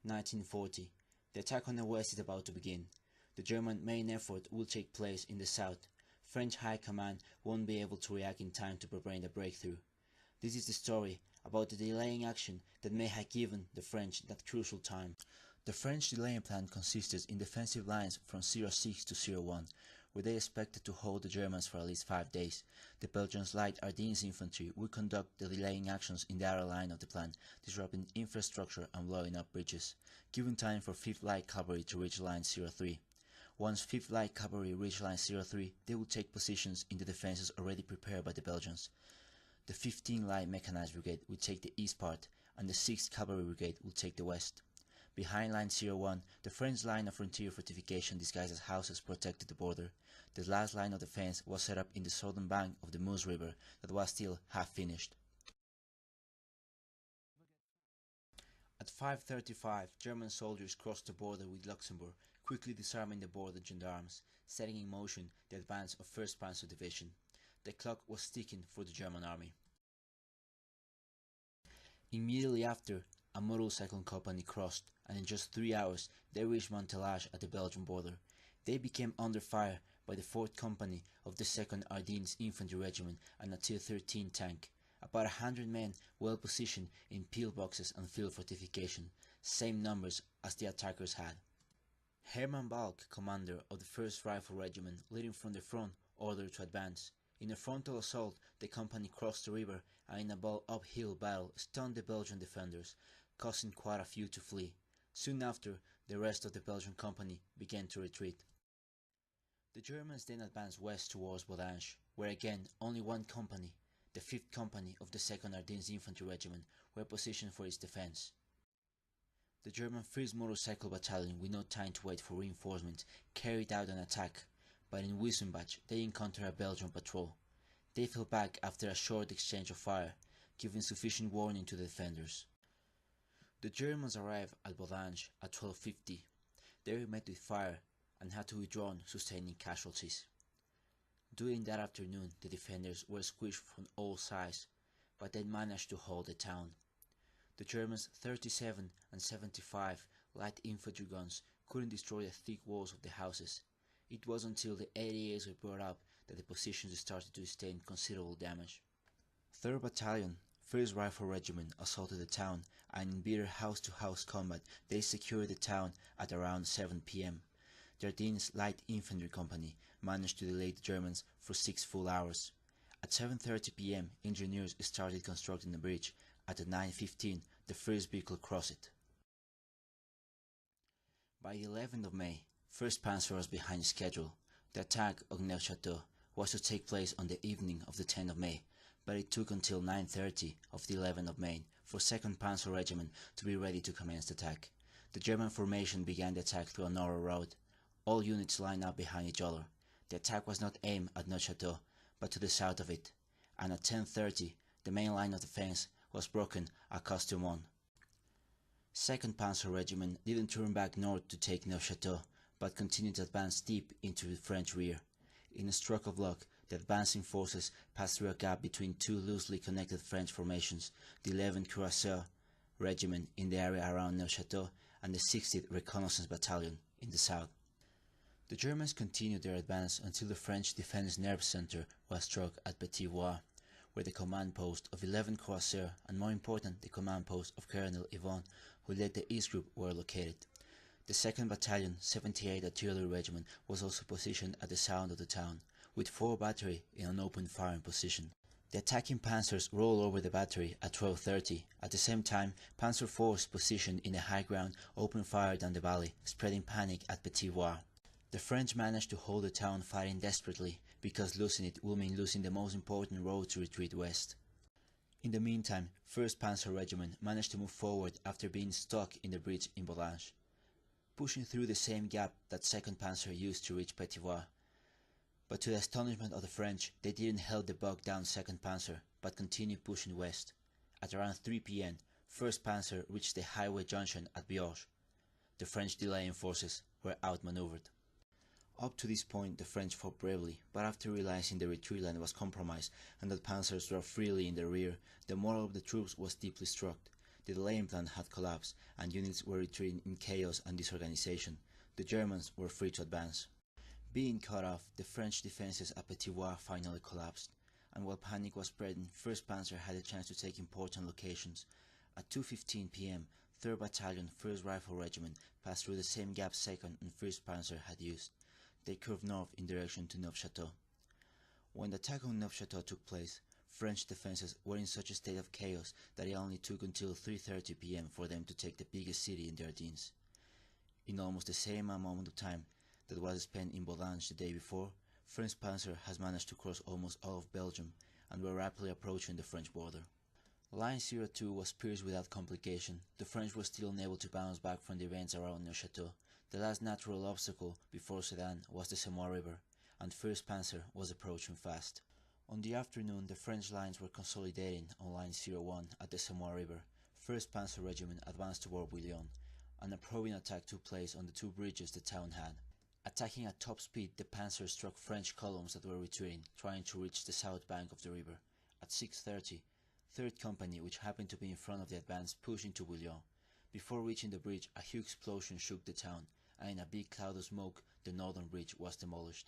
1940. The attack on the west is about to begin. The German main effort will take place in the south. French High Command won't be able to react in time to prevent a breakthrough. This is the story about the delaying action that may have given the French that crucial time. The French delaying plan consisted in defensive lines from 06 to 01, where they expected to hold the Germans for at least 5 days. The Belgians' light Ardennes infantry would conduct the delaying actions in the outer line of the plan, disrupting infrastructure and blowing up bridges, giving time for 5th Light Cavalry to reach line 03. Once 5th Light Cavalry reach line 03, they would take positions in the defences already prepared by the Belgians. The 15th Light Mechanized Brigade would take the east part, and the 6th Cavalry Brigade would take the west. Behind line 01, the French line of frontier fortification disguised as houses protected the border. The last line of defense was set up in the southern bank of the Meuse River that was still half finished. At 5:35, German soldiers crossed the border with Luxembourg, quickly disarming the border gendarmes, setting in motion the advance of 1st Panzer Division. The clock was ticking for the German army. Immediately after, a motorcycle company crossed, and in just 3 hours they reached Montelage at the Belgian border. They became under fire by the 4th Company of the 2nd Ardennes Infantry Regiment and a T-13 tank, about 100 men well positioned in pillboxes and field fortification, same numbers as the attackers had. Hermann Balk, commander of the 1st Rifle Regiment, leading from the front, ordered to advance. In a frontal assault, the company crossed the river and in a bold uphill battle stunned the Belgian defenders, causing quite a few to flee. Soon after, the rest of the Belgian company began to retreat. The Germans then advanced west towards Bodange, where again only one company, the 5th Company of the 2nd Ardennes Infantry Regiment, were positioned for its defense. The German 1st Motorcycle Battalion, with no time to wait for reinforcements, carried out an attack, but in Wissenbach they encountered a Belgian patrol. They fell back after a short exchange of fire, giving sufficient warning to the defenders. The Germans arrived at Bodange at 12:50. They were met with fire and had to withdraw, sustaining casualties. During that afternoon, the defenders were squished from all sides, but they managed to hold the town. The Germans' 37 and 75 light infantry guns couldn't destroy the thick walls of the houses. It was until the 88s were brought up that the positions started to sustain considerable damage. 3rd Battalion, 1st Rifle Regiment assaulted the town, and in bitter house-to-house combat they secured the town at around 7 p.m. The Ardennes Light Infantry Company managed to delay the Germans for 6 full hours. At 7:30 p.m. engineers started constructing the bridge. At 9:15 the first vehicle crossed it. By the 11th of May, 1st Panzer was behind schedule. The attack on Neufchâteau was to take place on the evening of the 10th of May, but it took until 9:30 of the 11th of May for 2nd Panzer Regiment to be ready to commence the attack. The German formation began the attack through a narrow road. All units lined up behind each other. The attack was not aimed at Neufchâteau, but to the south of it, and at 10:30 the main line of defense was broken at Costumont. 2nd Panzer Regiment didn't turn back north to take Neufchâteau, but continued to advance deep into the French rear. In a stroke of luck, the advancing forces passed through a gap between two loosely connected French formations, the 11th Cuirassier Regiment in the area around Neufchâteau and the 60th Reconnaissance Battalion in the south. The Germans continued their advance until the French defense nerve center was struck at Petit Voie, where the command post of 11th Cuirassier and, more important, the command post of Colonel Yvon, who led the East Group, were located. The 2nd Battalion, 78th Artillery Regiment, was also positioned at the south of the town, with 4 battery in an open firing position. The attacking panzers rolled over the battery at 12:30. At the same time, Panzer IVs positioned in the high ground opened fire down the valley, spreading panic at Petit Voie. The French managed to hold the town, fighting desperately, because losing it would mean losing the most important road to retreat west. In the meantime, 1st Panzer Regiment managed to move forward after being stuck in the bridge in Bodange, pushing through the same gap that 2nd Panzer used to reach Petit Voie. But to the astonishment of the French, they didn't help the bogged down 2nd Panzer, but continued pushing west. At around 3 p.m, 1st Panzer reached the highway junction at Biorge. The French delaying forces were outmaneuvered. Up to this point the French fought bravely, but after realizing the retreat line was compromised and that panzers drove freely in the rear, the morale of the troops was deeply struck. The delaying plan had collapsed, and units were retreating in chaos and disorganization. The Germans were free to advance. Being cut off, the French defences at Petit Bois finally collapsed, and while panic was spreading, 1st Panzer had a chance to take important locations. At 2:15 p.m., 3rd Battalion, 1st Rifle Regiment passed through the same gap 2nd and 1st Panzer had used. They curved north in direction to Neufchâteau. When the attack on Neufchâteau took place, French defences were in such a state of chaos that it only took until 3:30 p.m. for them to take the biggest city in the Ardennes. In almost the same amount of time that was spent in Bodange the day before, French Panzer has managed to cross almost all of Belgium and were rapidly approaching the French border. Line 02 was pierced without complication. The French were still unable to bounce back from the events around Neufchâteau. The last natural obstacle before Sedan was the Semois River, and 1st Panzer was approaching fast. On the afternoon, the French lines were consolidating on Line 01 at the Semois River. 1st Panzer Regiment advanced toward Bouillon, and a probing attack took place on the two bridges the town had. Attacking at top speed, the Panzer struck French columns that were retreating, trying to reach the south bank of the river. At 6:30, 3rd Company, which happened to be in front of the advance, pushed into Bouillon. Before reaching the bridge, a huge explosion shook the town, and in a big cloud of smoke, the northern bridge was demolished.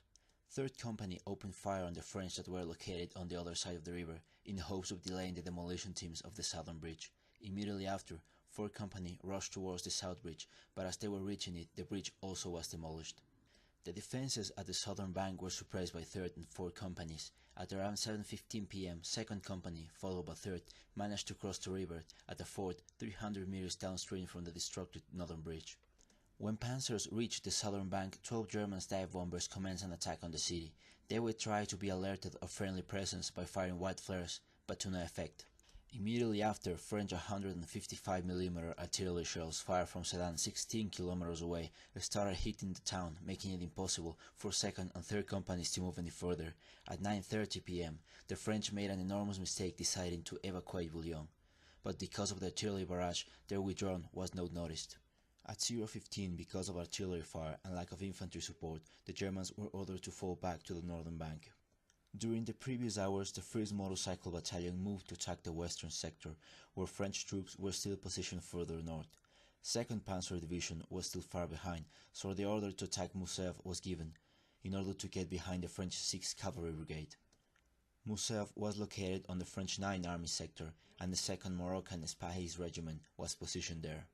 3rd Company opened fire on the French that were located on the other side of the river, in hopes of delaying the demolition teams of the southern bridge. Immediately after, 4th Company rushed towards the south bridge, but as they were reaching it, the bridge also was demolished. The defences at the southern bank were suppressed by 3rd and 4th Companies. At around 7:15 p.m, 2nd Company, followed by 3rd, managed to cross the river at a ford 300 meters downstream from the destructed northern bridge. When panzers reached the southern bank, 12 German dive bombers commenced an attack on the city. They would try to be alerted of friendly presence by firing white flares, but to no effect. Immediately after, French 155mm artillery shells fired from Sedan 16 kilometers away started hitting the town, making it impossible for 2nd and 3rd Companies to move any further. At 9:30 p.m, the French made an enormous mistake deciding to evacuate Bouillon, but because of the artillery barrage, their withdrawal was not noticed. At 0:15, because of artillery fire and lack of infantry support, the Germans were ordered to fall back to the northern bank. During the previous hours, the 1st Motorcycle Battalion moved to attack the western sector, where French troops were still positioned further north. 2nd Panzer Division was still far behind, so the order to attack Moussev was given, in order to get behind the French 6th Cavalry Brigade. Moussev was located on the French 9th Army sector, and the 2nd Moroccan Spahis Regiment was positioned there.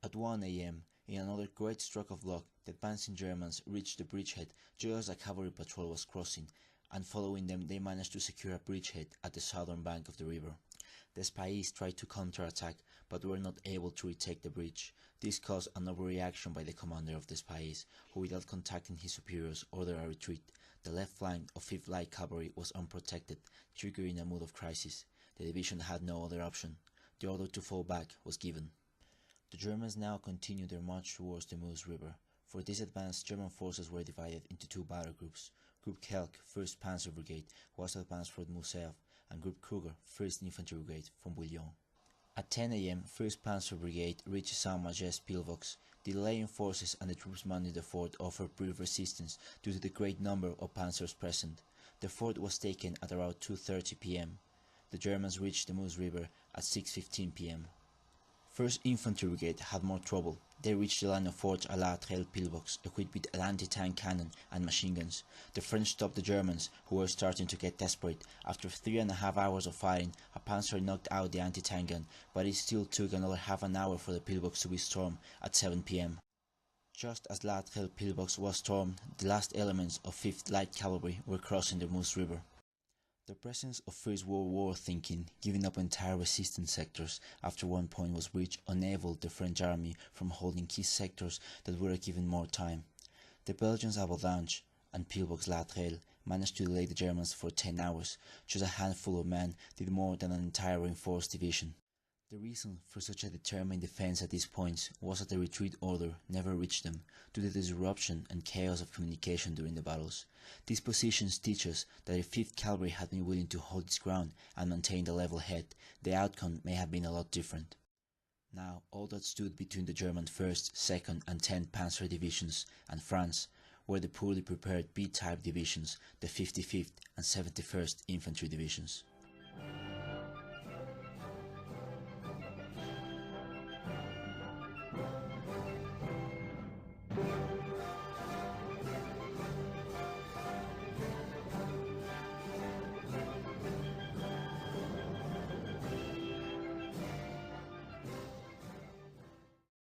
At 1 a.m, in another great stroke of luck, the advancing Germans reached the bridgehead just as a cavalry patrol was crossing, and following them they managed to secure a bridgehead at the southern bank of the river. The Spahis tried to counterattack, but were not able to retake the bridge. This caused an overreaction by the commander of the Spahis, who without contacting his superiors ordered a retreat. The left flank of 5th Light Cavalry was unprotected, triggering a mood of crisis. The division had no other option. The order to fall back was given. The Germans now continued their march towards the Meuse River. For this advance, German forces were divided into two battle groups. Group Kelk, 1st Panzer Brigade, was advanced from Moussev, and Group Kruger, 1st Infantry Brigade, from Bouillon. At 10 a.m, 1st Panzer Brigade reached Saint-Majes-Pillebox. The delaying forces and the troops manning the fort offered brief resistance due to the great number of panzers present. The fort was taken at around 2:30 p.m. The Germans reached the Meuse River at 6:15 p.m. 1st Infantry Brigade had more trouble. They reached the line of forts à la Pillebox, equipped with an anti-tank cannon and machine guns. The French stopped the Germans, who were starting to get desperate. After 3.5 hours of fighting, a panzer knocked out the anti-tank gun, but it still took another half an hour for the pillbox to be stormed at 7 p.m. Just as La Pillebox was stormed, the last elements of 5th Light Cavalry were crossing the Meuse River. The presence of First World War thinking, giving up entire resistance sectors after one point was reached, enabled the French army from holding key sectors that were given more time. The Belgians at Bodange and Pillebox-La Trail managed to delay the Germans for 10 hours. Just a handful of men did more than an entire reinforced division. The reason for such a determined defense at these points was that the retreat order never reached them, due to the disruption and chaos of communication during the battles. These positions teach us that if 5th Cavalry had been willing to hold its ground and maintain the level head, the outcome may have been a lot different. Now, all that stood between the German 1st, 2nd and 10th Panzer Divisions and France were the poorly prepared B-type divisions, the 55th and 71st Infantry Divisions.